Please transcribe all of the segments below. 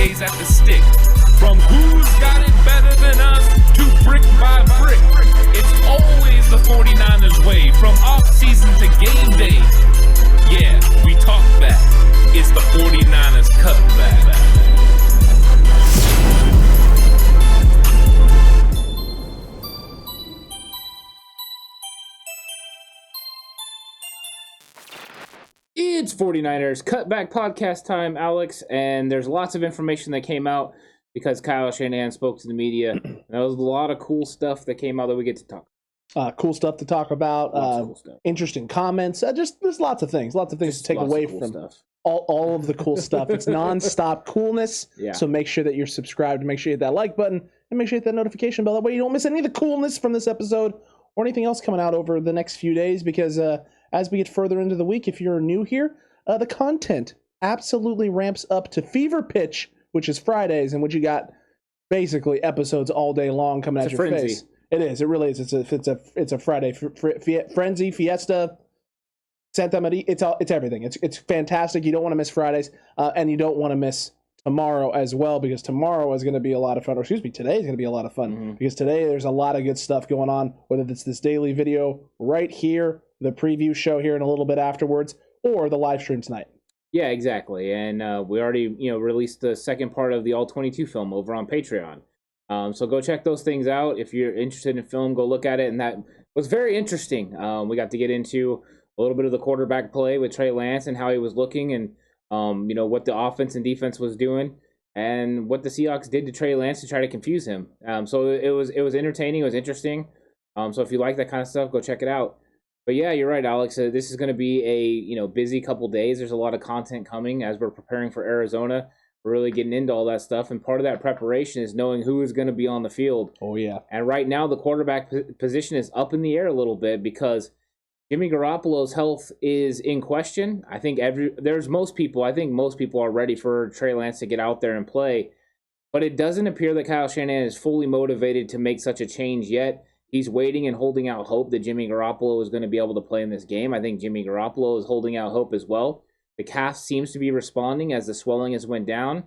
Fridays at the stick. From who's got it better than us to brick by brick. It's always the 49ers way, from off-season to game day. Yeah, we talk back. It's the 49ers Cutback. It's 49ers Cutback Podcast time, Alex, and there's lots of information that came out because Kyle Shanahan spoke to the media. There was a lot of cool stuff that came out that we get to talk about. Cool stuff to talk about. Cool stuff. Interesting comments. There's lots of things to take away from stuff. all of the cool stuff. It's nonstop coolness. Yeah. So make sure that you're subscribed. Make sure you hit that like button and make sure you hit that notification bell. That way you don't miss any of the coolness from this episode or anything else coming out over the next few days. Because as we get further into the week, if you're new here, the content absolutely ramps up to fever pitch, which is Fridays, and which you got basically episodes all day long coming at your face. It is. It really is. It's a Friday frenzy, fiesta, Santa Maria. It's everything. It's fantastic. You don't want to miss Fridays, and you don't want to miss tomorrow as well, because tomorrow is going to be a lot of fun. Or excuse me, today is going to be a lot of fun because today there's a lot of good stuff going on. Whether it's this daily video right here, the preview show here in a little bit afterwards, or the live stream tonight. Yeah, exactly. And we already, released the second part of the All 22 film over on Patreon. So go check those things out. If you're interested in film, go look at it. And that was very interesting. We got to get into a little bit of the quarterback play with Trey Lance and how he was looking, and what the offense and defense was doing, and what the Seahawks did to Trey Lance to try to confuse him. So it was entertaining. It was interesting. So if you like that kind of stuff, go check it out. But yeah, you're right, Alex. This is going to be a busy couple days. There's a lot of content coming as we're preparing for Arizona. We're really getting into all that stuff, and part of that preparation is knowing who is going to be on the field. Oh yeah. And right now, the quarterback position is up in the air a little bit because Jimmy Garoppolo's health is in question. I think most people are ready for Trey Lance to get out there and play, but it doesn't appear that Kyle Shanahan is fully motivated to make such a change yet. He's waiting and holding out hope that Jimmy Garoppolo is going to be able to play in this game. I think Jimmy Garoppolo is holding out hope as well. The calf seems to be responding as the swelling has went down,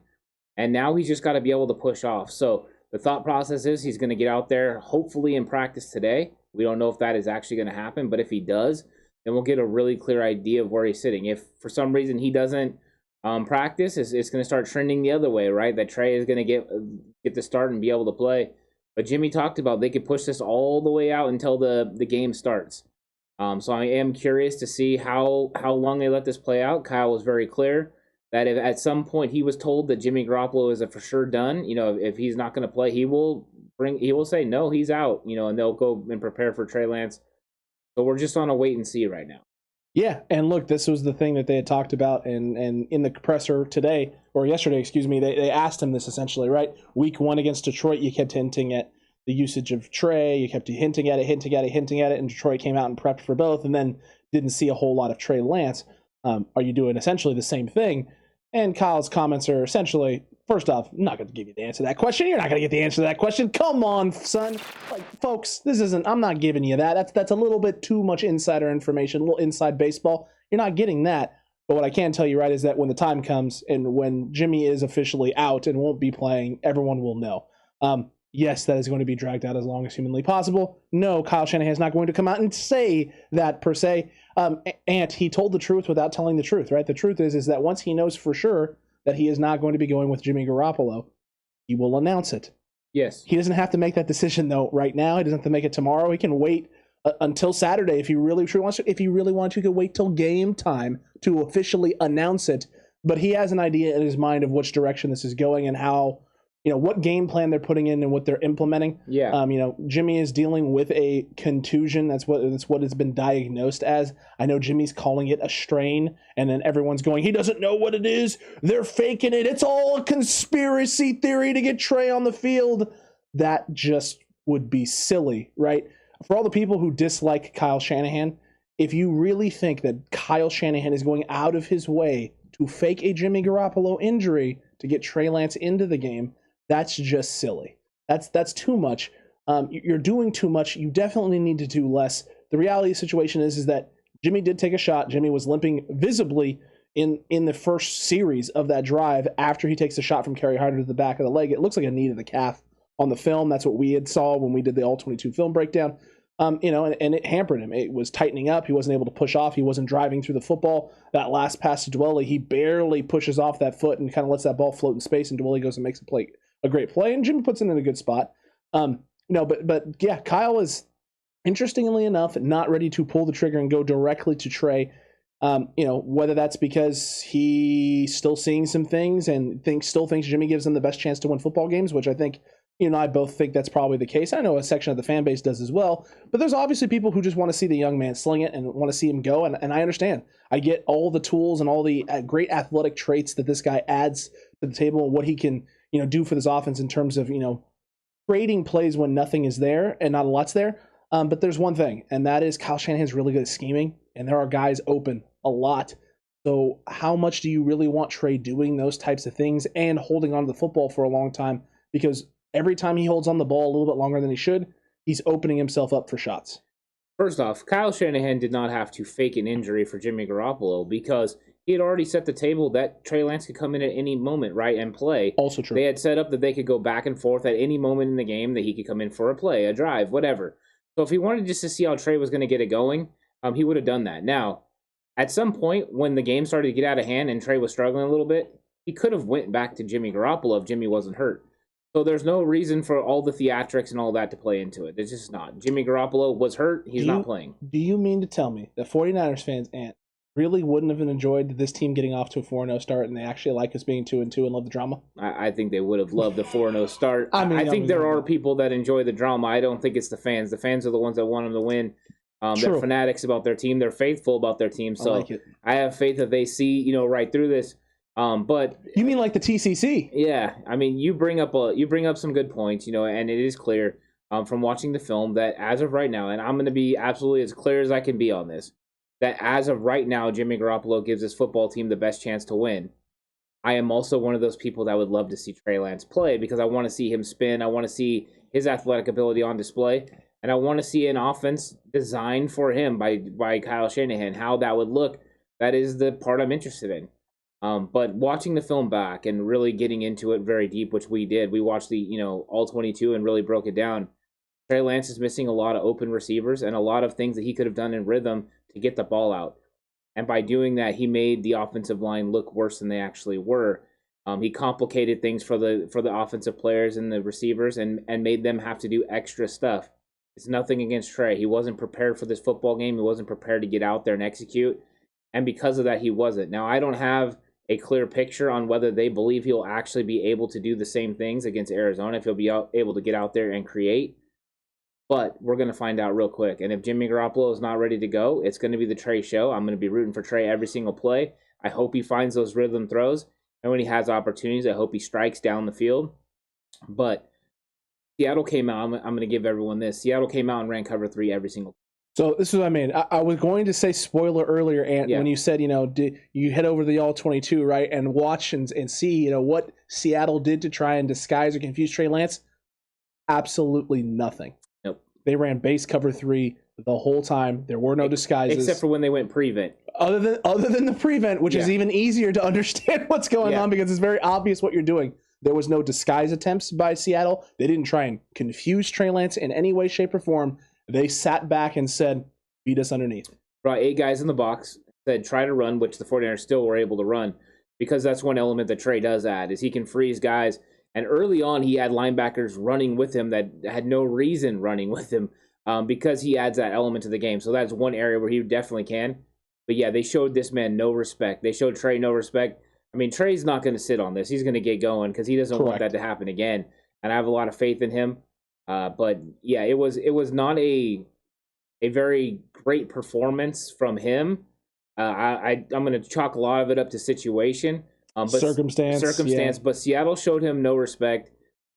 and now he's just got to be able to push off. So the thought process is he's going to get out there, hopefully in practice today. We don't know if that is actually going to happen, but if he does, then we'll get a really clear idea of where he's sitting. If for some reason he doesn't practice, it's going to start trending the other way, right? That Trey is going to get the start and be able to play. But Jimmy talked about they could push this all the way out until the game starts. So I am curious to see how long they let this play out. Kyle was very clear that if at some point he was told that Jimmy Garoppolo is a for sure done, if he's not going to play, he will say no, he's out, and they'll go and prepare for Trey Lance. So we're just on a wait and see right now. Yeah, and look, this was the thing that they had talked about, and in the presser today, or yesterday, excuse me, they asked him this essentially, right? Week 1 against Detroit, you kept hinting at the usage of Trey, you kept hinting at it, and Detroit came out and prepped for both, and then didn't see a whole lot of Trey Lance. Are you doing essentially the same thing? And Kyle's comments are essentially, first off, I'm not going to give you the answer to that question. You're not going to get the answer to that question. Come on, son. Folks, I'm not giving you that. That's a little bit too much insider information, a little inside baseball. You're not getting that. But what I can tell you, right, is that when the time comes and when Jimmy is officially out and won't be playing, everyone will know. Yes, that is going to be dragged out as long as humanly possible. No, Kyle Shanahan is not going to come out and say that per se. And he told the truth without telling the truth, right? The truth is that once he knows for sure that he is not going to be going with Jimmy Garoppolo, he will announce it. Yes. He doesn't have to make that decision, though, right now. He doesn't have to make it tomorrow. He can wait until Saturday if he really wants to. If he really wants to, he could wait till game time to officially announce it. But he has an idea in his mind of which direction this is going and how, what game plan they're putting in and what they're implementing. Yeah. Jimmy is dealing with a contusion. That's what it's been diagnosed as. I know Jimmy's calling it a strain, and then everyone's going, he doesn't know what it is. They're faking it. It's all a conspiracy theory to get Trey on the field. That just would be silly, right? For all the people who dislike Kyle Shanahan, if you really think that Kyle Shanahan is going out of his way to fake a Jimmy Garoppolo injury to get Trey Lance into the game, that's just silly. That's too much. You're doing too much. You definitely need to do less. The reality of the situation is that Jimmy did take a shot. Jimmy was limping visibly in the first series of that drive after he takes a shot from Kerry Hyder to the back of the leg. It looks like a knee to the calf on the film. That's what we had saw when we did the all-22 film breakdown. And it hampered him. It was tightening up. He wasn't able to push off. He wasn't driving through the football. That last pass to Dwelley, he barely pushes off that foot and kind of lets that ball float in space, and Dwelley goes and makes a great play, and Jimmy puts it in a good spot. But yeah, Kyle is, interestingly enough, not ready to pull the trigger and go directly to Trey. Whether that's because he's still seeing some things and still thinks Jimmy gives him the best chance to win football games, which I think I both think that's probably the case. I know a section of the fan base does as well, but there's obviously people who just want to see the young man sling it and want to see him go, and I understand. I get all the tools and all the great athletic traits that this guy adds to the table and what he can do for this offense in terms of creating plays when nothing is there and not a lot's there. But there's one thing, and that is Kyle Shanahan's really good at scheming, and there are guys open a lot. So how much do you really want Trey doing those types of things and holding on to the football for a long time? Because every time he holds on the ball a little bit longer than he should, he's opening himself up for shots. First off, Kyle Shanahan did not have to fake an injury for Jimmy Garoppolo because he had already set the table that Trey Lance could come in at any moment, right, and play. Also true. They had set up that they could go back and forth at any moment in the game, that he could come in for a play, a drive, whatever. So if he wanted just to see how Trey was going to get it going, he would have done that. Now, at some point when the game started to get out of hand and Trey was struggling a little bit, he could have went back to Jimmy Garoppolo if Jimmy wasn't hurt. So there's no reason for all the theatrics and all that to play into it. There's just not. Jimmy Garoppolo was hurt. He's not playing. Do you mean to tell me that 49ers fans really wouldn't have enjoyed this team getting off to a 4-0 start, and they actually like us being 2-2 and love the drama? I think they would have loved the 4-0 start. I think there are people that enjoy the drama. I don't think it's the fans. The fans are the ones that want them to win. They're fanatics about their team. They're faithful about their team. So I have faith that they see, right through this. But you mean like the TCC? Yeah, I mean you bring up some good points, and it is clear from watching the film that as of right now, and I'm going to be absolutely as clear as I can be on this, that as of right now, Jimmy Garoppolo gives his football team the best chance to win. I am also one of those people that would love to see Trey Lance play because I want to see him spin. I want to see his athletic ability on display, and I want to see an offense designed for him by Kyle Shanahan. How that would look, that is the part I'm interested in. But watching the film back and really getting into it very deep, which we did, we watched the all 22 and really broke it down. Trey Lance is missing a lot of open receivers and a lot of things that he could have done in rhythm to get the ball out. And by doing that, he made the offensive line look worse than they actually were. He complicated things for the offensive players and the receivers and made them have to do extra stuff. It's nothing against Trey. He wasn't prepared for this football game. He wasn't prepared to get out there and execute. And because of that, he wasn't. Now, I don't have a clear picture on whether they believe he'll actually be able to do the same things against Arizona, if he'll be able to get out there and create. But we're going to find out real quick. And if Jimmy Garoppolo is not ready to go, it's going to be the Trey show. I'm going to be rooting for Trey every single play. I hope he finds those rhythm throws. And when he has opportunities, I hope he strikes down the field. But Seattle came out. I'm going to give everyone this. Seattle came out and ran cover 3 every single play. So this is what I mean. I was going to say spoiler earlier, Ant, when you said, you head over the all-22, right, and watch and see, what Seattle did to try and disguise or confuse Trey Lance. Absolutely nothing. Nope. They ran base cover 3 the whole time. There were no disguises. Except for when they went prevent. Other than the prevent, which is even easier to understand what's going on because it's very obvious what you're doing. There was no disguise attempts by Seattle. They didn't try and confuse Trey Lance in any way, shape, or form. They sat back and said, beat us underneath. Brought 8 guys in the box, said try to run, which the 49ers still were able to run, because that's one element that Trey does add, is he can freeze guys. And early on, he had linebackers running with him that had no reason running with him because he adds that element to the game. So that's one area where he definitely can. But yeah, they showed this man no respect. They showed Trey no respect. I mean, Trey's not going to sit on this. He's going to get going because he doesn't want that to happen again. And I have a lot of faith in him. But yeah, it was not a very great performance from him. I'm going to chalk a lot of it up to situation, but circumstance. But Seattle showed him no respect,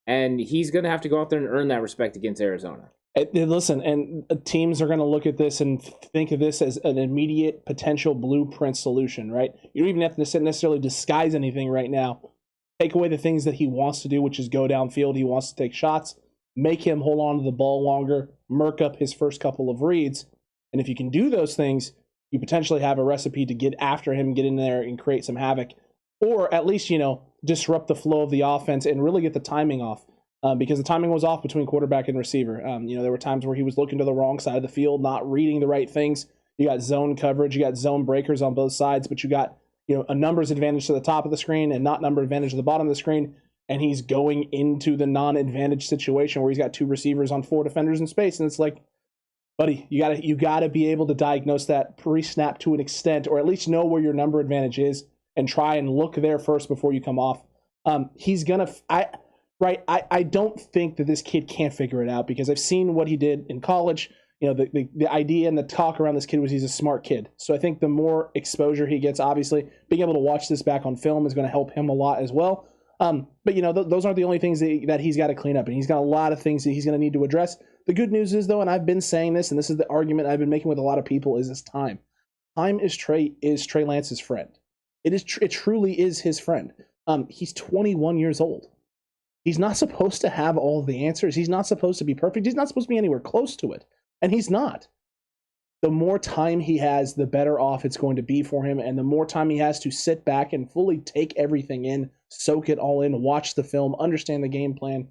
and he's going to have to go out there and earn that respect against Arizona. Listen, and teams are going to look at this and think of this as an immediate potential blueprint solution, right? You don't even have to necessarily disguise anything right now. Take away the things that he wants to do, which is go downfield. He wants to take shots. Make him hold on to the ball longer, murk up his first couple of reads. And if you can do those things, you potentially have a recipe to get after him, get in there and create some havoc, or at least, disrupt the flow of the offense and really get the timing off. Because the timing was off between quarterback and receiver. There were times where he was looking to the wrong side of the field, not reading the right things. You got zone coverage, you got zone breakers on both sides, but you got a numbers advantage to the top of the screen and not number advantage to the bottom of the screen. And he's going into the non-advantage situation where he's got 2 receivers on 4 defenders in space, and it's like, buddy, you gotta be able to diagnose that pre-snap to an extent, or at least know where your number advantage is, and try and look there first before you come off. He's gonna. I don't think that this kid can't figure it out, because I've seen what he did in college. The idea and the talk around this kid was he's a smart kid. So I think the more exposure he gets, obviously, being able to watch this back on film is going to help him a lot as well. But those aren't the only things that he's got to clean up, and he's got a lot of things that he's going to need to address. The good news is, though, and I've been saying this, and this is the argument I've been making with a lot of people, is this time. Time is Trey Lance's friend. It truly is his friend. He's 21 years old. He's not supposed to have all the answers. He's not supposed to be perfect. He's not supposed to be anywhere close to it. And he's not. The more time he has, the better off it's going to be for him. And the more time he has to sit back and fully take everything in, soak it all in, watch the film, understand the game plan,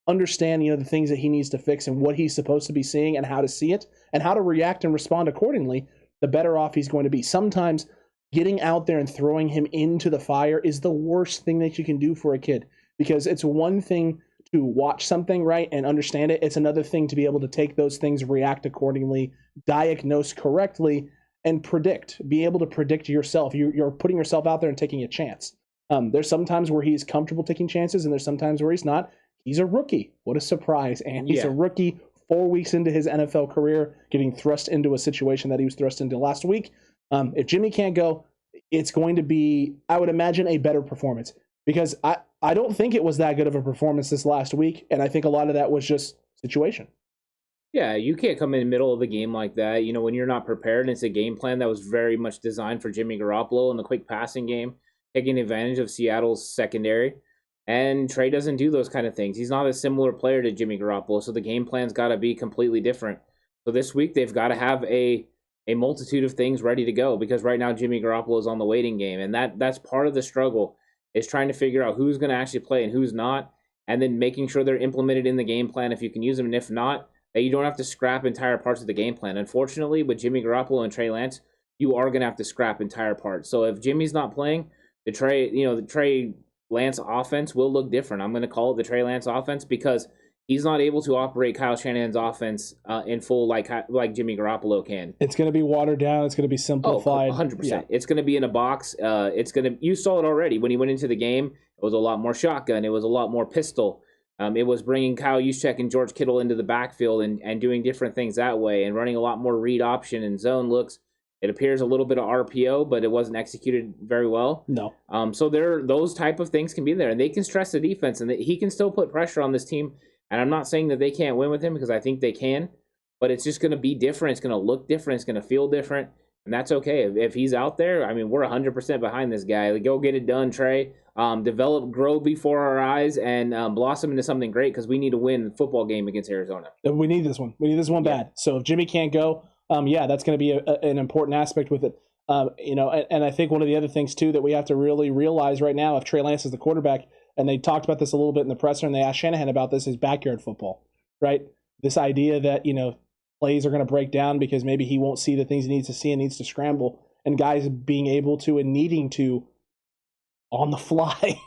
understand, the things that he needs to fix and what he's supposed to be seeing and how to see it and how to react and respond accordingly, the better off he's going to be. Sometimes getting out there and throwing him into the fire is the worst thing that you can do for a kid, because it's one thing to watch something, right, and understand it. It's another thing to be able to take those things, react accordingly, diagnose correctly, and predict. Be able to predict yourself. You're putting yourself out there and taking a chance. There's some times where he's comfortable taking chances, and there's some times where he's not. He's a rookie. What a surprise. And he's a rookie 4 weeks into his NFL career, getting thrust into a situation that he was thrust into last week. If Jimmy can't go, it's going to be, I would imagine, a better performance, because I don't think it was that good of a performance this last week, and I think a lot of that was just situation. Yeah, you can't come in the middle of the game like that. When you're not prepared, and it's a game plan that was very much designed for Jimmy Garoppolo in the quick passing game, taking advantage of Seattle's secondary. And Trey doesn't do those kind of things. He's not a similar player to Jimmy Garoppolo, so the game plan's got to be completely different. So this week, they've got to have a multitude of things ready to go, because right now Jimmy Garoppolo is on the waiting game, and that's part of the struggle, is trying to figure out who's going to actually play and who's not, and then making sure they're implemented in the game plan if you can use them, and if not, that you don't have to scrap entire parts of the game plan. Unfortunately, with Jimmy Garoppolo and Trey Lance, you are going to have to scrap entire parts. So if Jimmy's not playing, the Trey Lance offense will look different. I'm going to call it the Trey Lance offense, because he's not able to operate Kyle Shanahan's offense in full like Jimmy Garoppolo can. It's going to be watered down. It's going to be simplified. 100%. Yeah. It's going to be in a box. You saw it already when he went into the game. It was a lot more shotgun. It was a lot more pistol. It was bringing Kyle Juszczyk and George Kittle into the backfield and doing different things that way, and running a lot more read option and zone looks. It appears a little bit of RPO, but it wasn't executed very well. No. So those type of things can be there, and they can stress the defense, and he can still put pressure on this team. And I'm not saying that they can't win with him, because I think they can, but it's just going to be different. It's going to look different. It's going to feel different, and that's okay. If he's out there, I mean, we're 100% behind this guy. Go get it done, Trey. Develop, grow before our eyes, and blossom into something great, because we need to win the football game against Arizona. We need this one. We need this one bad. So if Jimmy can't go, that's going to be an important aspect with it. And I think one of the other things, too, that we have to really realize right now, if Trey Lance is the quarterback, and they talked about this a little bit in the presser, and they asked Shanahan about this, is backyard football, right? This idea that, plays are going to break down because maybe he won't see the things he needs to see and needs to scramble, and guys being able to and needing to, on the fly,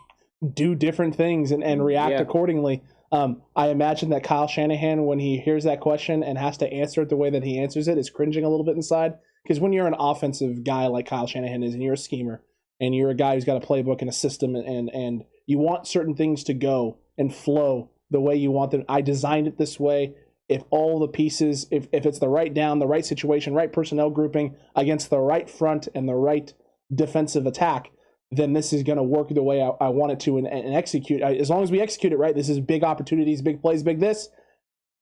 do different things and react accordingly. I imagine that Kyle Shanahan, when he hears that question and has to answer it the way that he answers it, is cringing a little bit inside, because when you're an offensive guy like Kyle Shanahan is, and you're a schemer, and you're a guy who's got a playbook and a system, and you want certain things to go and flow the way you want them. I designed it this way. If all the pieces, if it's the right down, the right situation, right personnel grouping against the right front and the right defensive attack, then this is going to work the way I want it to and execute. As long as we execute it right, this is big opportunities, big plays, big this.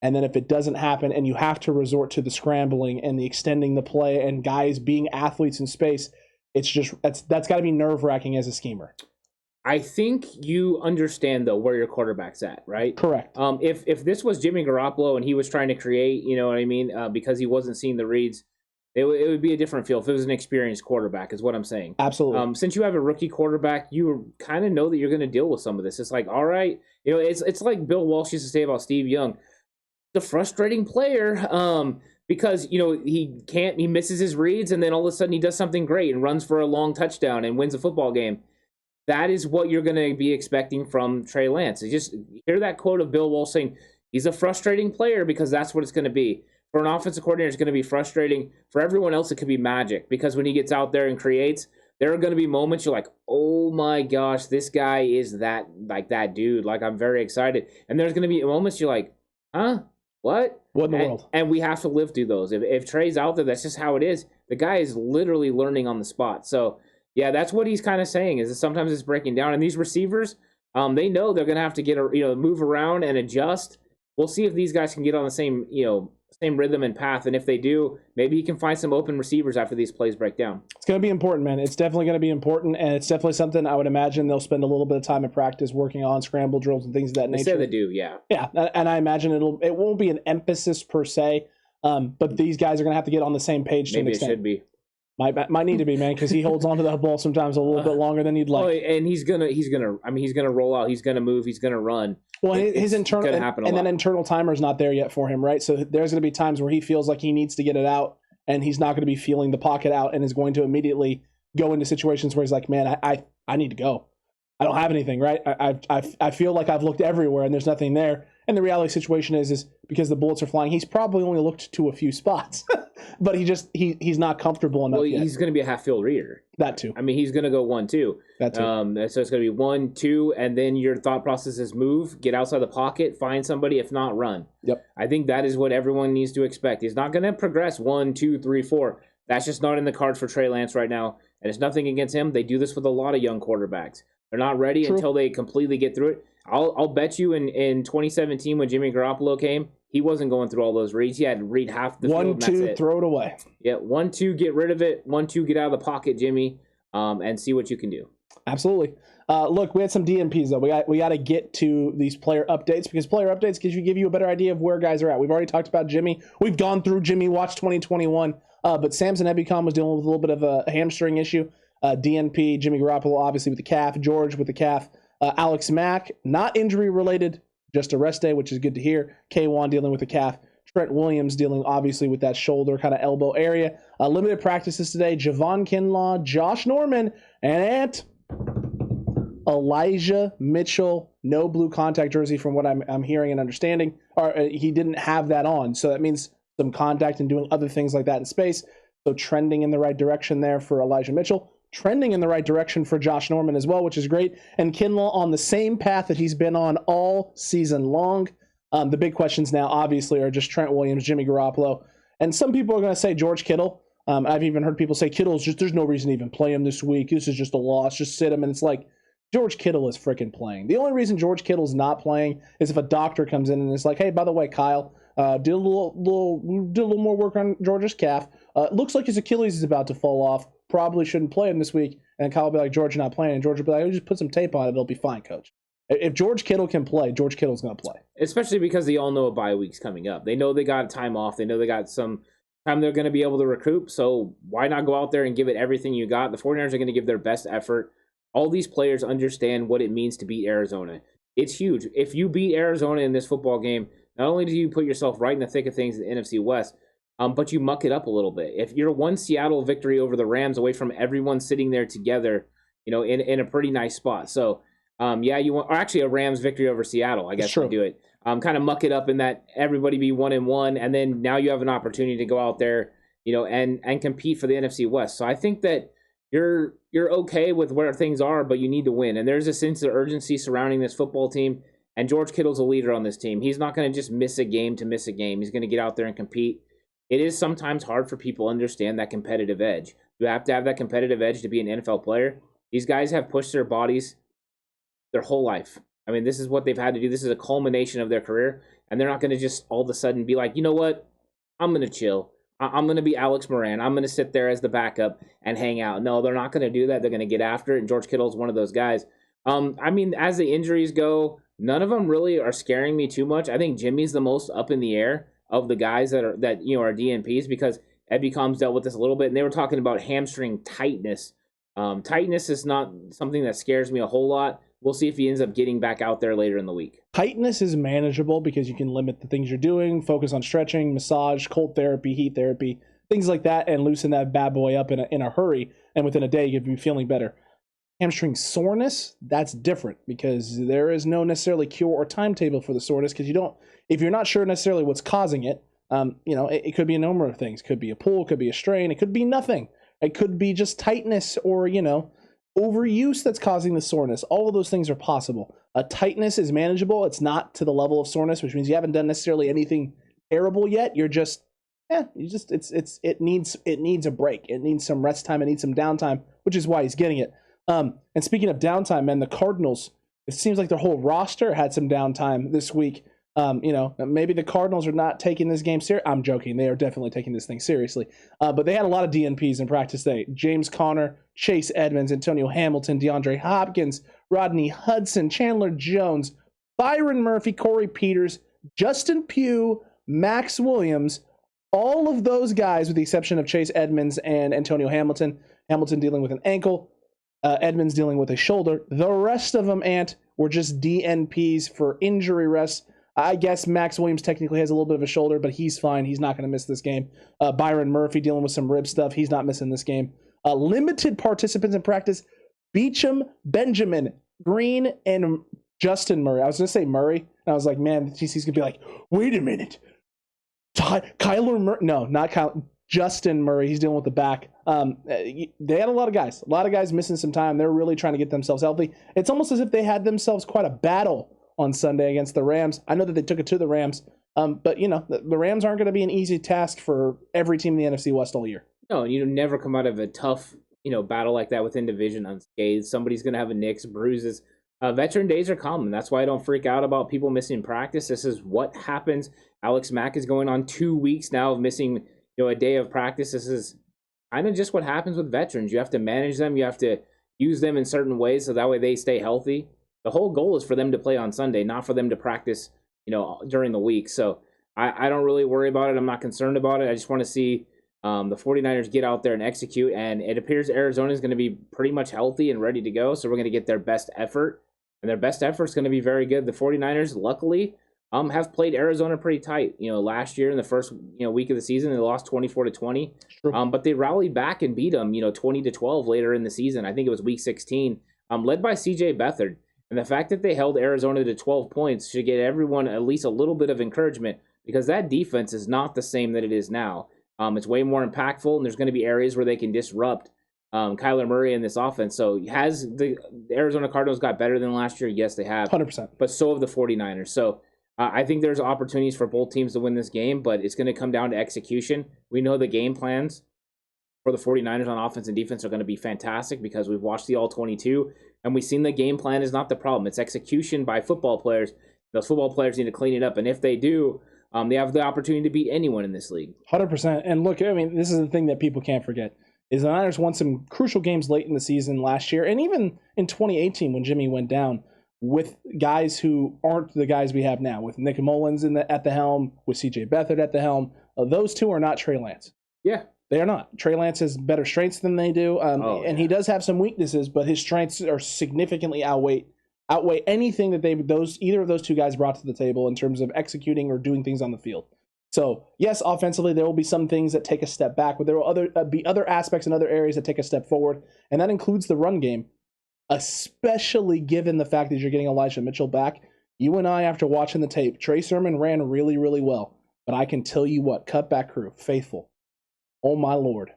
And then if it doesn't happen and you have to resort to the scrambling and the extending the play and guys being athletes in space, it's just that's got to be nerve-wracking as a schemer. I think you understand, though, where your quarterback's at, right? Correct. If this was Jimmy Garoppolo and he was trying to create, you know what I mean, because he wasn't seeing the reads, It would be a different feel if it was an experienced quarterback, is what I'm saying. Absolutely. Since you have a rookie quarterback, you kind of know that you're going to deal with some of this. It's like, all right, it's like Bill Walsh used to say about Steve Young, the frustrating player, because he misses his reads, and then all of a sudden he does something great and runs for a long touchdown and wins a football game. That is what you're going to be expecting from Trey Lance. You just hear that quote of Bill Walsh saying he's a frustrating player, because that's what it's going to be. For an offensive coordinator, it's going to be frustrating. For everyone else, it could be magic, because when he gets out there and creates, there are going to be moments you're like, oh my gosh, this guy is that dude. Like, I'm very excited. And there's going to be moments you're like, huh? What? What in the world? And we have to live through those. If Trey's out there, that's just how it is. The guy is literally learning on the spot. So, yeah, that's what he's kind of saying, is that sometimes it's breaking down. And these receivers, they know they're going to have to get move around and adjust. We'll see if these guys can get on the same rhythm and path. And if they do, maybe he can find some open receivers after these plays break down. It's going to be important, man. It's definitely going to be important, and it's definitely something I would imagine they'll spend a little bit of time in practice working on scramble drills and things of that nature. They say they do, yeah. Yeah, and I imagine it won't be an emphasis per se, but these guys are going to have to get on the same page to an extent. Maybe it should be. Might need to be, man, because he holds onto that ball sometimes a little bit longer than you'd like. Oh, and he's gonna roll out. He's gonna move. He's gonna run. Well, his internal and that internal timer is not there yet for him, right? So there's going to be times where he feels like he needs to get it out, and he's not going to be feeling the pocket out, and is going to immediately go into situations where he's like, "Man, I need to go. I don't have anything, right? I feel like I've looked everywhere, and there's nothing there." And the reality situation is because the bullets are flying, he's probably only looked to a few spots, but he's not comfortable enough. Well, yet. He's going to be a half field reader. That too. I mean, he's going to go 1-2. That too. So it's going to be 1-2, and then your thought process is move, get outside the pocket, find somebody. If not, run. Yep. I think that is what everyone needs to expect. He's not going to progress 1, 2, 3, 4. That's just not in the cards for Trey Lance right now, and it's nothing against him. They do this with a lot of young quarterbacks. They're not ready until they completely get through it. I'll bet you in 2017 when Jimmy Garoppolo came, he wasn't going through all those reads. He had to read half the field. 1-2, throw it away. Yeah, 1-2, get rid of it. 1-2, get out of the pocket, Jimmy, and see what you can do. Absolutely. Look, we had some DNPs though. We got to get to these player updates, because player updates give you a better idea of where guys are at. We've already talked about Jimmy. We've gone through Jimmy Watch 2021, but Samson Ebukam was dealing with a little bit of a hamstring issue. DNP, Jimmy Garoppolo obviously with the calf, George with the calf. Alex Mack, not injury related, just a rest day, which is good to hear. K1 dealing with the calf. Trent Williams dealing obviously with that shoulder kind of elbow area. Limited practices today. Javon Kinlaw, Josh Norman, and Elijah Mitchell. No blue contact jersey from what I'm hearing and understanding. Or he didn't have that on, so that means some contact and doing other things like that in space. So trending in the right direction there for Elijah Mitchell. Trending in the right direction for Josh Norman as well, which is great. And Kinlaw on the same path that he's been on all season long. The big questions now, obviously, are just Trent Williams, Jimmy Garoppolo. And some people are going to say George Kittle. I've even heard people say Kittle's just, there's no reason to even play him this week. This is just a loss. Just sit him. And it's like, George Kittle is freaking playing. The only reason George Kittle's not playing is if a doctor comes in and is like, hey, by the way, Kyle, did a little more work on George's calf. Looks like his Achilles is about to fall off. Probably shouldn't play him this week. And Kyle will be like, George, you're not playing. And George will be like, just put some tape on it. It'll be fine, coach. If George Kittle can play, George Kittle's going to play. Especially because they all know a bye week's coming up. They know they got time off. They know they got some time they're going to be able to recoup. So why not go out there and give it everything you got? The 49ers are going to give their best effort. All these players understand what it means to beat Arizona. It's huge. If you beat Arizona in this football game, not only do you put yourself right in the thick of things in the NFC West, but you muck it up a little bit. If you're one Seattle victory over the Rams away from everyone sitting there together, in a pretty nice spot. So, you want, or actually a Rams victory over Seattle, I guess we'll do it. Kind of muck it up in that everybody be 1-1, and then now you have an opportunity to go out there, and compete for the NFC West. So I think that you're okay with where things are, but you need to win. And there's a sense of urgency surrounding this football team, and George Kittle's a leader on this team. He's not going to just miss a game to miss a game. He's going to get out there and compete. It is sometimes hard for people to understand that competitive edge. You have to have that competitive edge to be an NFL player. These guys have pushed their bodies their whole life. I mean, this is what they've had to do. This is a culmination of their career, and they're not going to just all of a sudden be like, you know what, I'm going to chill. I'm going to be Alex Moran. I'm going to sit there as the backup and hang out. No, they're not going to do that. They're going to get after it, and George Kittle is one of those guys. I mean, as the injuries go, none of them really are scaring me too much. I think Jimmy's the most up in the air of the guys that are DNPs, because Ebicom's dealt with this a little bit, and they were talking about hamstring tightness. Tightness is not something that scares me a whole lot. We'll see if he ends up getting back out there later in the week. Tightness is manageable because you can limit the things you're doing, focus on stretching, massage, cold therapy, heat therapy, things like that, and loosen that bad boy up in a hurry, and within a day you'd be feeling better. Hamstring soreness, that's different because there is no necessarily cure or timetable for the soreness because if you're not sure necessarily what's causing it, it could be a number of things. Could be a pull, could be a strain, it could be nothing. It could be just tightness or, overuse that's causing the soreness. All of those things are possible. A tightness is manageable. It's not to the level of soreness, which means you haven't done necessarily anything terrible yet. You're just, it needs a break. It needs some rest time. It needs some downtime, which is why he's getting it. And speaking of downtime, man, the Cardinals, it seems like their whole roster had some downtime this week. Maybe the Cardinals are not taking this game seriously. I'm joking. They are definitely taking this thing seriously. But they had a lot of DNPs in practice today. James Conner, Chase Edmonds, Antonio Hamilton, DeAndre Hopkins, Rodney Hudson, Chandler Jones, Byron Murphy, Corey Peters, Justin Pugh, Max Williams, all of those guys with the exception of Chase Edmonds and Antonio Hamilton. Hamilton dealing with an ankle, Edmonds dealing with a shoulder. The rest of them, were just DNPs for injury rest. I guess Max Williams technically has a little bit of a shoulder, but he's fine. He's not going to miss this game. Byron Murphy dealing with some rib stuff. He's not missing this game. Limited participants in practice. Beachum, Benjamin, Green, and Justin Murray. I was going to say Murray, and I was like, man, he's going to be like, wait a minute. Kyler Murray. No, not Kyler. Justin Murray. He's dealing with the back. They had a lot of guys missing some time. They're really trying to get themselves healthy. It's almost as if they had themselves quite a battle on Sunday against the Rams. I know that they took it to the Rams, but the Rams aren't going to be an easy task for every team in the NFC West all year. No, you never come out of a tough, battle like that within division unscathed. Somebody's going to have a nicks, bruises. Veteran days are common. That's why I don't freak out about people missing practice. This is what happens. Alex Mack is going on 2 weeks now of missing, a day of practice. This is kind of just what happens with veterans. You have to manage them. You have to use them in certain ways so that way they stay healthy. The whole goal is for them to play on Sunday, not for them to practice, during the week. So I don't really worry about it. I'm not concerned about it. I just want to see the 49ers get out there and execute. And it appears Arizona is going to be pretty much healthy and ready to go. So we're going to get their best effort. And their best effort is going to be very good. The 49ers, luckily, have played Arizona pretty tight. Last year in the first week of the season, they lost 24-20. But they rallied back and beat them, 20-12 later in the season. I think it was week 16, led by C.J. Beathard. And the fact that they held Arizona to 12 points should get everyone at least a little bit of encouragement because that defense is not the same that it is now. It's way more impactful, and there's going to be areas where they can disrupt Kyler Murray in this offense. So has the Arizona Cardinals got better than last year? Yes, they have. 100%. But so have the 49ers. So I think there's opportunities for both teams to win this game, but it's going to come down to execution. We know the game plans for the 49ers on offense and defense are going to be fantastic because we've watched the All-22, and we've seen the game plan is not the problem. It's execution by football players. Those football players need to clean it up, and if they do, they have the opportunity to beat anyone in this league. 100%. And look, this is the thing that people can't forget, is the Niners won some crucial games late in the season last year, and even in 2018 when Jimmy went down, with guys who aren't the guys we have now, with Nick Mullins at the helm, with C.J. Beathard at the helm. Those two are not Trey Lance. Yeah. They are not. Trey Lance has better strengths than they do, and he does have some weaknesses, but his strengths are significantly outweigh anything that either of those two guys brought to the table in terms of executing or doing things on the field. So yes, offensively there will be some things that take a step back, but there will be other aspects in other areas that take a step forward, and that includes the run game, especially given the fact that you're getting Elijah Mitchell back. You and I, after watching the tape, Trey Sermon ran really, really well, but I can tell you what, cutback crew, faithful. Oh my Lord,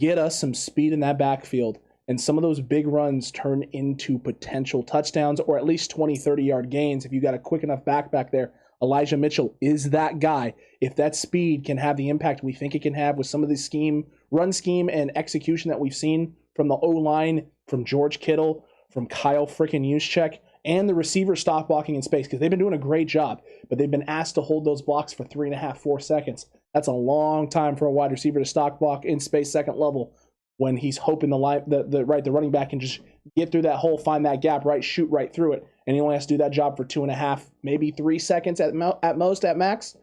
get us some speed in that backfield, and some of those big runs turn into potential touchdowns or at least 20, 30-yard gains if you got a quick enough back there. Elijah Mitchell is that guy. If that speed can have the impact we think it can have with some of the run scheme and execution that we've seen from the O-line, from George Kittle, from Kyle frickin' Juszczyk, and the receiver stop blocking in space, because they've been doing a great job, but they've been asked to hold those blocks for 3.5, 4 seconds. That's a long time for a wide receiver to stop block in space second level when he's hoping the running back can just get through that hole, find that gap, shoot right through it. And he only has to do that job for 2.5, maybe 3 seconds at most, at max.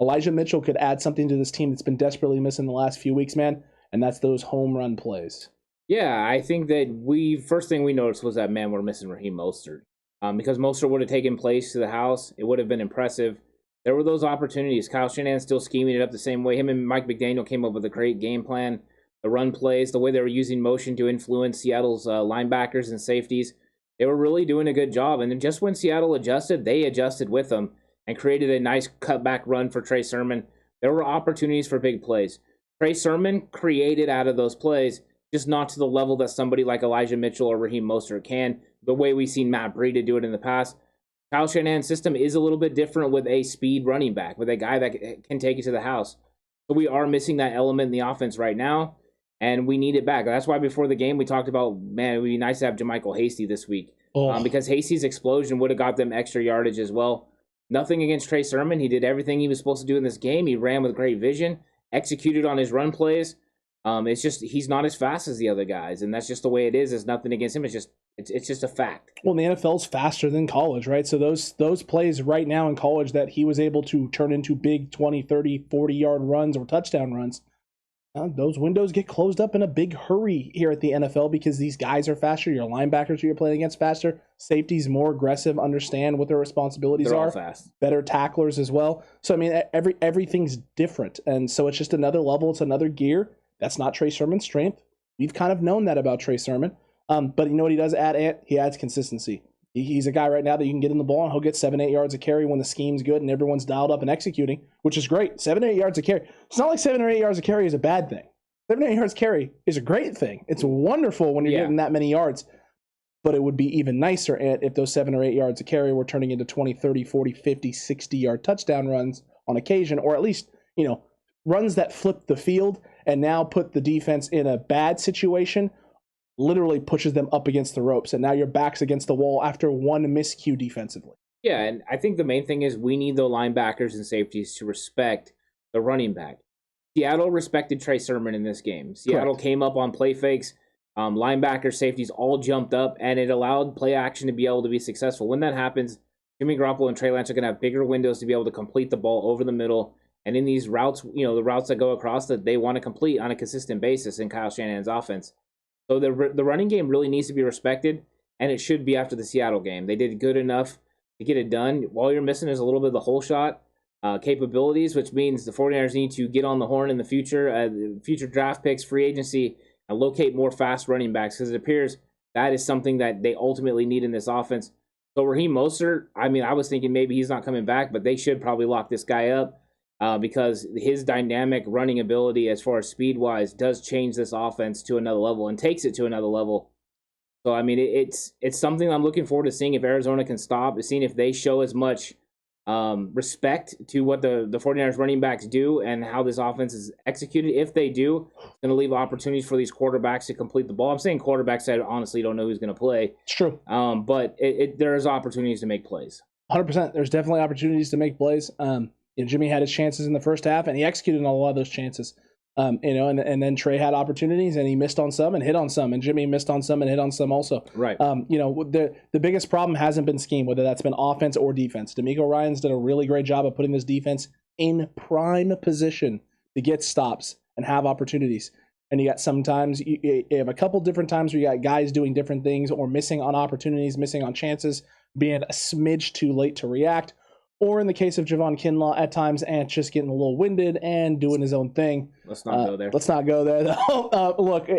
Elijah Mitchell could add something to this team that's been desperately missing the last few weeks, man, and that's those home run plays. Yeah, I think that first thing we noticed was that, man, we're missing Raheem Mostert. Because Mostert would have taken place to the house, it would have been impressive. There were those opportunities. Kyle Shanahan still scheming it up the same way. Him and Mike McDaniel came up with a great game plan. The run plays, the way they were using motion to influence Seattle's linebackers and safeties. They were really doing a good job. And then just when Seattle adjusted, they adjusted with them and created a nice cutback run for Trey Sermon. There were opportunities for big plays. Trey Sermon created out of those plays, just not to the level that somebody like Elijah Mitchell or Raheem Mostert can, the way we've seen Matt Breida do it in the past. Kyle Shanahan's system is a little bit different with a speed running back, with a guy that can take it to the house. So we are missing that element in the offense right now, and we need it back. That's why before the game we talked about, man, it would be nice to have JaMychal Hasty this week. Because Hasty's explosion would have got them extra yardage as well. Nothing against Trey Sermon. He did everything he was supposed to do in this game. He ran with great vision, executed on his run plays. It's just he's not as fast as the other guys, and that's just the way it is. There's nothing against him. It's just a fact. Well, the NFL's faster than college, right? So those plays right now in college that he was able to turn into big 20, 30, 40-yard runs or touchdown runs, those windows get closed up in a big hurry here at the NFL because these guys are faster. Your linebackers who you're playing against faster. Safeties more aggressive, understand what their responsibilities They're are. all fast. Better tacklers as well. So, I mean, everything's different. And so it's just another level. It's another gear. That's not Trey Sermon's strength. We've kind of known that about Trey Sermon. But you know what he does add, Ant? He adds consistency. He's a guy right now that you can get in the ball and he'll get 7-8 yards of carry when the scheme's good and everyone's dialed up and executing, which is great. 7-8 yards of carry. It's not like 7 or 8 yards of carry is a bad thing. 7 or 8 yards carry is a great thing. It's wonderful when you're getting that many yards. But it would be even nicer, Ant, if those 7 or 8 yards of carry were turning into 20, 30, 40, 50, 60-yard touchdown runs on occasion, or at least, runs that flip the field and now put the defense in a bad situation, literally pushes them up against the ropes. And now your back's against the wall after one miscue defensively. Yeah, and I think the main thing is we need the linebackers and safeties to respect the running back. Seattle respected Trey Sermon in this game. Seattle came up on play fakes. Linebackers, safeties all jumped up, and it allowed play action to be able to be successful. When that happens, Jimmy Garoppolo and Trey Lance are going to have bigger windows to be able to complete the ball over the middle. And in these routes, the routes that go across that they want to complete on a consistent basis in Kyle Shanahan's offense. So the running game really needs to be respected, and it should be after the Seattle game. They did good enough to get it done. All you're missing is a little bit of the whole shot capabilities, which means the 49ers need to get on the horn in the future draft picks, free agency, and locate more fast running backs, because it appears that is something that they ultimately need in this offense. So Raheem Mostert, I was thinking maybe he's not coming back, but they should probably lock this guy up because his dynamic running ability as far as speed-wise does change this offense to another level and takes it to another level. So, it's something I'm looking forward to seeing if Arizona can stop, seeing if they show as much respect to what the 49ers running backs do and how this offense is executed. If they do, it's going to leave opportunities for these quarterbacks to complete the ball. I'm saying quarterbacks that honestly don't know who's going to play. It's true. But there's opportunities to make plays. 100%. There's definitely opportunities to make plays. Jimmy had his chances in the first half, and he executed on a lot of those chances. And then Trey had opportunities, and he missed on some and hit on some, and Jimmy missed on some and hit on some also. Right. The biggest problem hasn't been scheme, whether that's been offense or defense. D'Amico Ryan's done a really great job of putting this defense in prime position to get stops and have opportunities. And you got sometimes you have a couple different times where you got guys doing different things or missing on opportunities, missing on chances, being a smidge too late to react. Or in the case of Javon Kinlaw, at times, Ant just getting a little winded and doing his own thing. Let's not go there. Let's not go there, though. Look,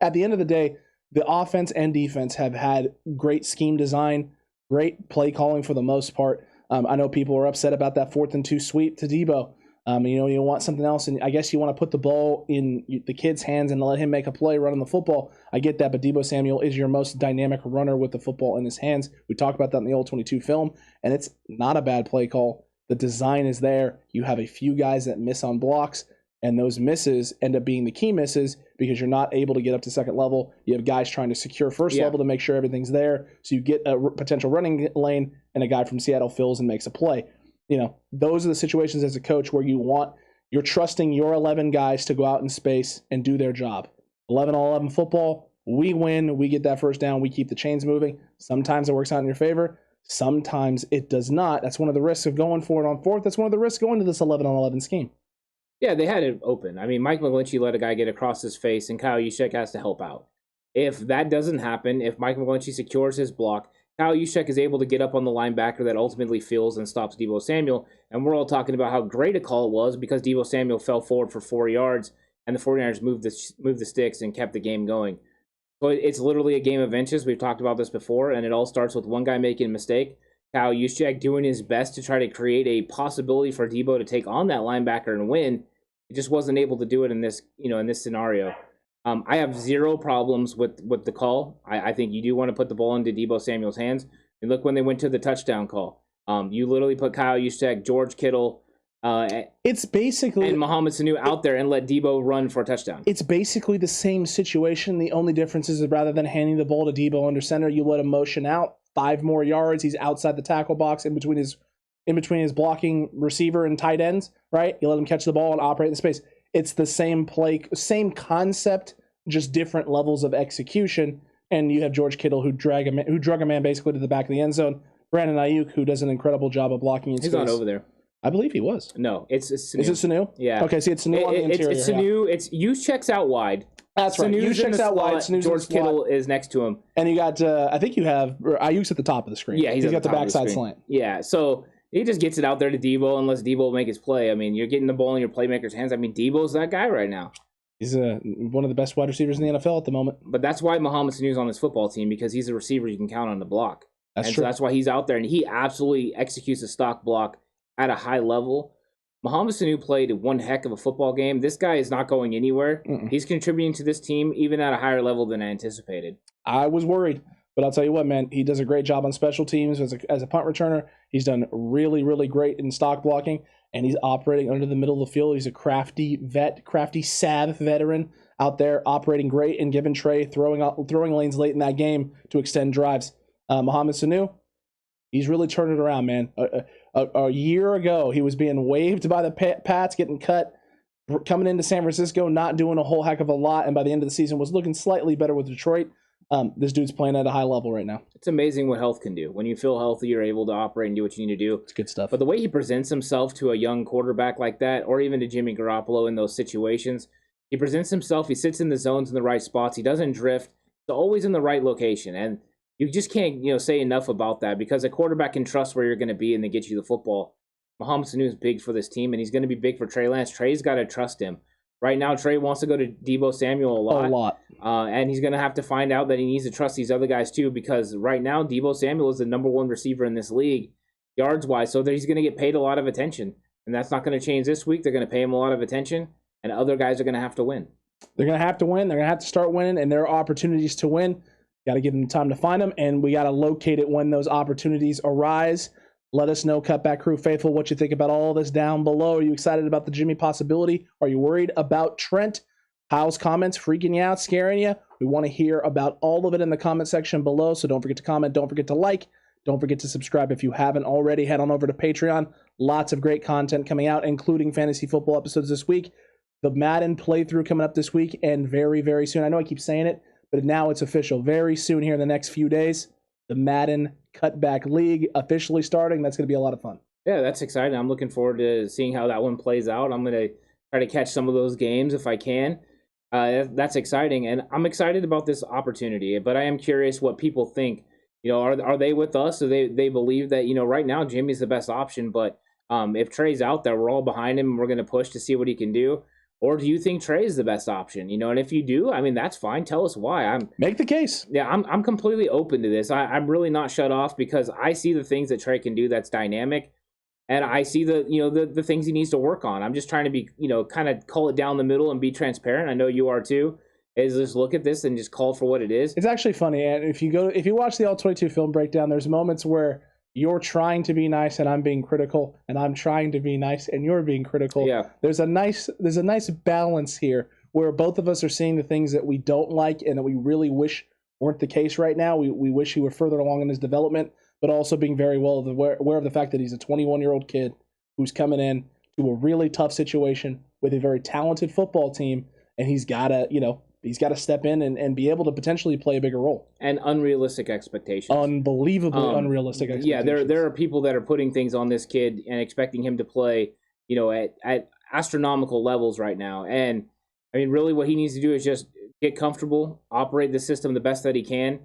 at the end of the day, the offense and defense have had great scheme design, great play calling for the most part. I know people are upset about that 4th and 2 sweep to Debo. You want something else, and I guess you want to put the ball in the kid's hands and let him make a play running the football. I get that, but Debo Samuel is your most dynamic runner with the football in his hands. We talked about that in the old 22 film, and it's not a bad play call. The design is there. You have a few guys that miss on blocks, and those misses end up being the key misses because you're not able to get up to second level. You have guys trying to secure first level to make sure everything's there, so you get a potential running lane, and a guy from Seattle fills and makes a play. Those are the situations as a coach where you're trusting your 11 guys to go out in space and do their job. 11-on-11 football, we win, we get that first down, we keep the chains moving. Sometimes it works out in your favor. Sometimes it does not. That's one of the risks of going for it on fourth. That's one of the risks going to this 11-on-11 scheme. Yeah, they had it open. I mean, Mike McGlinchey let a guy get across his face, and Kyle Juszczyk has to help out. If that doesn't happen, if Mike McGlinchey secures his block, Kyle Juszczyk is able to get up on the linebacker that ultimately fills and stops Deebo Samuel. And we're all talking about how great a call it was because Deebo Samuel fell forward for 4 yards, and the 49ers moved the sticks and kept the game going. So it's literally a game of inches. We've talked about this before, and it all starts with one guy making a mistake. Kyle Juszczyk doing his best to try to create a possibility for Deebo to take on that linebacker and win. He just wasn't able to do it in this scenario. I have zero problems with the call. I think you do want to put the ball into Deebo Samuel's hands. And look when they went to the touchdown call. You literally put Kyle Juszczyk, George Kittle, it's basically and Mohamed Sanu out there and let Deebo run for a touchdown. It's basically the same situation. The only difference is rather than handing the ball to Deebo under center, you let him motion out 5 more yards. He's outside the tackle box in between his blocking receiver and tight ends, right? You let him catch the ball and operate in space. It's the same play, same concept, just different levels of execution. And you have George Kittle who drug a man basically to the back of the end zone. Brandon Ayuk, who does an incredible job of blocking in space. He's not over there. I believe he was. No, it's Sanu. Is it Sanu? Yeah. Okay, see, it's Sanu on the interior. It's Sanu. Yeah. It's Juszczyk's out wide. That's right. Juszczyk's out wide. Sanu's George Kittle is next to him. And you got, I think you have Ayuk's at the top of the screen. Yeah, he's got the backside slant. Yeah, so he just gets it out there to Deebo and lets Deebo make his play. I mean, you're getting the ball in your playmaker's hands. I mean, Deebo's that guy right now. He's one of the best wide receivers in the NFL at the moment. But that's why Mohamed Sanu's on this football team, because he's a receiver you can count on the block. That's true. So that's why he's out there, and he absolutely executes a stock block at a high level. Mohamed Sanu played one heck of a football game. This guy is not going anywhere. He's contributing to this team even at a higher level than I anticipated. I was worried, but I'll tell you what, man, he does a great job on special teams as a punt returner. He's done really, really great in stock blocking, and he's operating under the middle of the field. He's a crafty Sav veteran out there operating great and giving Trey throwing lanes late in that game to extend drives. Mohamed Sanu, he's really turned it around, man. A year ago, he was being waived by the Pats, getting cut, coming into San Francisco, not doing a whole heck of a lot, and by the end of the season was looking slightly better with Detroit. This dude's playing at a high level right now. It's amazing what health can do. When you feel healthy, you're able to operate and do what you need to do. It's good stuff. But the way he presents himself to a young quarterback like that, or even to Jimmy Garoppolo in those situations, he presents himself, he sits in the zones in the right spots, he doesn't drift, he's always in the right location. And you just can't, say enough about that, because a quarterback can trust where you're going to be and they get you the football. Mohamed Sanu is big for this team, and he's going to be big for Trey Lance. Trey's got to trust him. Right now, Trey wants to go to Deebo Samuel a lot. And he's going to have to find out that he needs to trust these other guys too, because right now, Deebo Samuel is the number 1 receiver in this league, yards-wise, so he's going to get paid a lot of attention. And that's not going to change this week. They're going to pay him a lot of attention, and other guys are going to have to win. They're going to have to win. They're going to have to start winning, and there are opportunities to win. Got to give them time to find them, and we got to locate it when those opportunities arise. Let us know, Cutback Crew faithful, what you think about all this down below. Are you excited about the Jimmy possibility? Are you worried about Trent? Kyle's comments freaking you out, scaring you? We want to hear about all of it in the comment section below, so don't forget to comment. Don't forget to like. Don't forget to subscribe if you haven't already. Head on over to Patreon. Lots of great content coming out, including fantasy football episodes this week. The Madden playthrough coming up this week, and very, very soon. I know I keep saying it, but now it's official. Very soon here in the next few days, the Madden Cutback League officially starting. That's going to be a lot of fun. Yeah, that's exciting. I'm looking forward to seeing how that one plays out. I'm going to try to catch some of those games if I can. That's exciting, and I'm excited about this opportunity, but I am curious what people think. Are they with us? Do they believe that, right now Jimmy's the best option, but if Trey's out there, we're all behind him and we're going to push to see what he can do? Or do you think Trey is the best option? And if you do, I mean, that's fine. Tell us why. Make the case. Yeah, I'm completely open to this. I'm really not shut off, because I see the things that Trey can do that's dynamic, and I see the things he needs to work on. I'm just trying to be, kind of call it down the middle and be transparent. I know you are too. Is just look at this and just call for what it is. It's actually funny, and if you watch the All-22 film breakdown, there's moments where you're trying to be nice and I'm being critical, and I'm trying to be nice and you're being critical. Yeah. There's a nice balance here where both of us are seeing the things that we don't like and that we really wish weren't the case right now. We wish he were further along in his development, but also being very well aware of the fact that he's a 21-year-old kid who's coming in to a really tough situation with a very talented football team, and he's got to, He's got to step in and be able to potentially play a bigger role. And unrealistic expectations. Unbelievably unrealistic expectations. Yeah, there are people that are putting things on this kid and expecting him to play, at astronomical levels right now. And I mean, really what he needs to do is just get comfortable, operate the system the best that he can,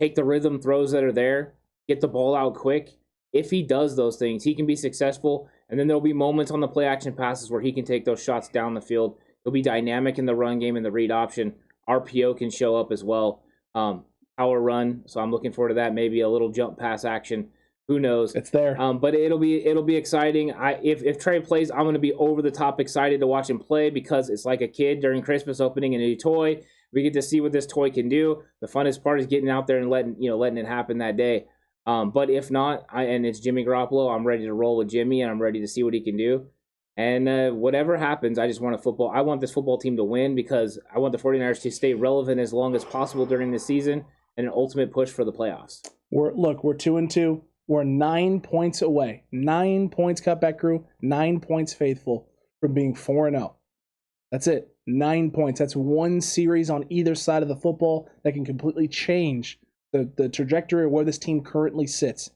take the rhythm throws that are there, get the ball out quick. If he does those things, he can be successful. And then there'll be moments on the play action passes where he can take those shots down the field. He'll be dynamic in the run game and the read option. RPO can show up as well. Power run. So I'm looking forward to that. Maybe a little jump pass action. Who knows? It's there. But it'll be exciting. If Trey plays, I'm going to be over the top excited to watch him play because it's like a kid during Christmas opening a new toy. We get to see what this toy can do. The funnest part is getting out there and letting it happen that day. But if not, and it's Jimmy Garoppolo, I'm ready to roll with Jimmy, and I'm ready to see what he can do. And whatever happens, I just want I want this football team to win because I want the 49ers to stay relevant as long as possible during the season and an ultimate push for the playoffs. We're 2-2. We're 9 points away. 9 points, Cutback Crew. 9 points, Faithful, from being 4-0. That's it. 9 points. That's one series on either side of the football that can completely change the trajectory of where this team currently sits.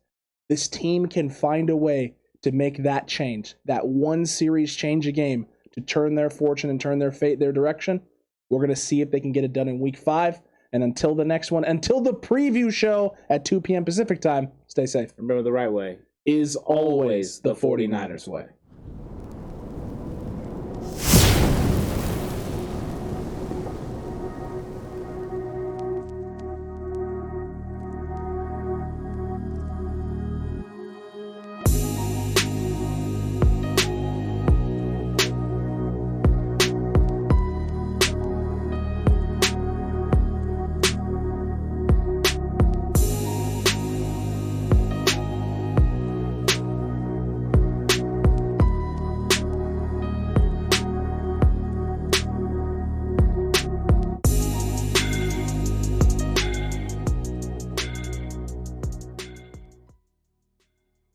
This team can find a way to make that change, that one series change a game to turn their fortune and turn their fate, their direction. We're going to see if they can get it done in week 5. And until the next one, until the preview show at 2 p.m. Pacific time, stay safe. Remember, the right way is always the 49ers way.